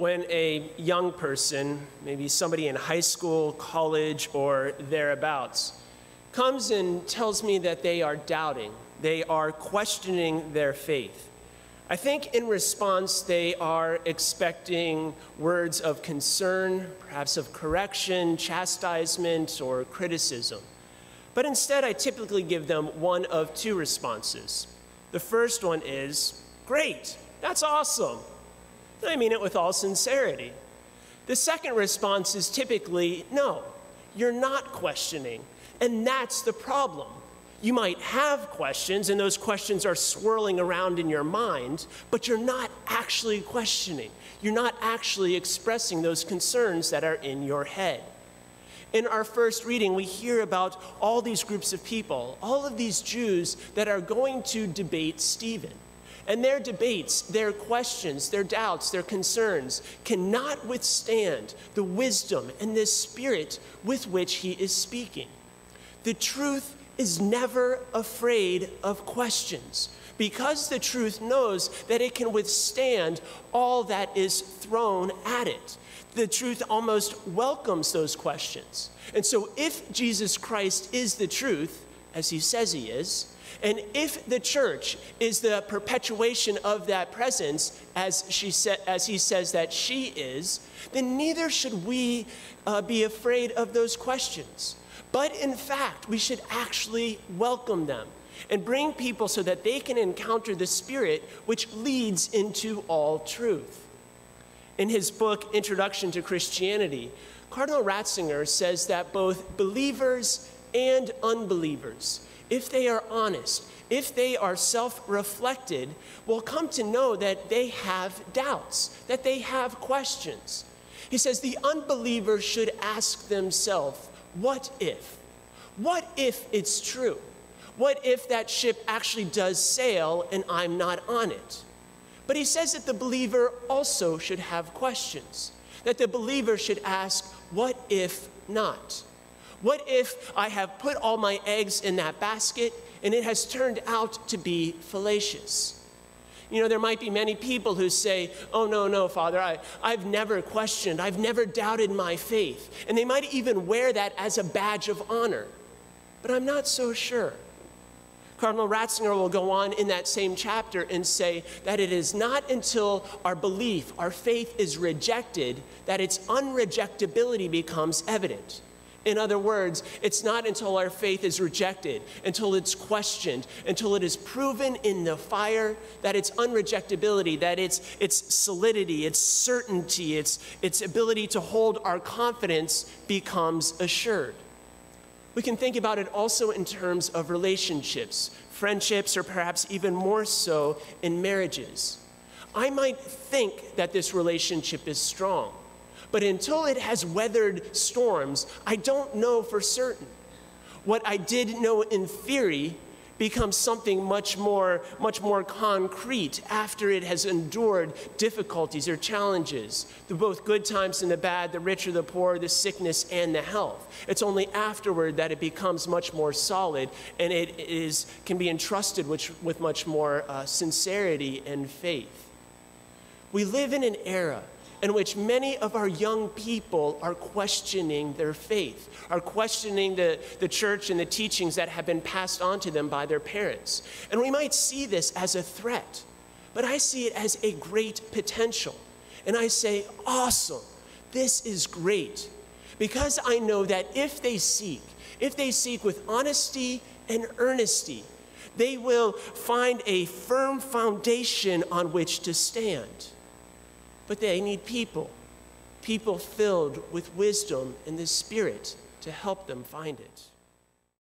When a young person, maybe somebody in high school, college, or thereabouts, comes and tells me that they are doubting, they are questioning their faith, I think in response they are expecting words of concern, perhaps of correction, chastisement, or criticism. But instead I typically give them one of two responses. The first one is, "Great, that's awesome." I mean it with all sincerity. The second response is typically, "No, you're not questioning." And that's the problem. You might have questions, and those questions are swirling around in your mind, but you're not actually questioning. You're not actually expressing those concerns that are in your head. In our first reading, we hear about all these groups of people, all of these Jews that are going to debate Stephen. And their debates, their questions, their doubts, their concerns cannot withstand the wisdom and the spirit with which he is speaking. The truth is never afraid of questions because the truth knows that it can withstand all that is thrown at it. The truth almost welcomes those questions. And so if Jesus Christ is the truth, as he says he is, and if the church is the perpetuation of that presence, as he says that she is, then neither should we be afraid of those questions. But in fact, we should actually welcome them and bring people so that they can encounter the Spirit which leads into all truth. In his book, Introduction to Christianity, Cardinal Ratzinger says that both believers and unbelievers, if they are honest, if they are self-reflected, will come to know that they have doubts, that they have questions. He says the unbeliever should ask themselves, what if? What if it's true? What if that ship actually does sail and I'm not on it? But he says that the believer also should have questions, that the believer should ask, what if not? What if I have put all my eggs in that basket and it has turned out to be fallacious? You know, there might be many people who say, "Oh, no, Father, I've never questioned, I've never doubted my faith." And they might even wear that as a badge of honor. But I'm not so sure. Cardinal Ratzinger will go on in that same chapter and say that it is not until our belief, our faith is rejected, that its unrejectability becomes evident. In other words, it's not until our faith is rejected, until it's questioned, until it is proven in the fire that its unrejectability, that its solidity, its certainty, its ability to hold our confidence becomes assured. We can think about it also in terms of relationships, friendships, or perhaps even more so in marriages. I might think that this relationship is strong, but until it has weathered storms, I don't know for certain. What I did know in theory becomes something much more concrete after it has endured difficulties or challenges, the both good times and the bad, the rich or the poor, the sickness and the health. It's only afterward that it becomes much more solid and it can be entrusted with much more sincerity and faith. We live in an era in which many of our young people are questioning their faith, are questioning the church and the teachings that have been passed on to them by their parents. And we might see this as a threat, but I see it as a great potential. And I say, awesome, this is great. Because I know that if they seek with honesty and earnesty, they will find a firm foundation on which to stand. But they need people filled with wisdom and the Spirit to help them find it.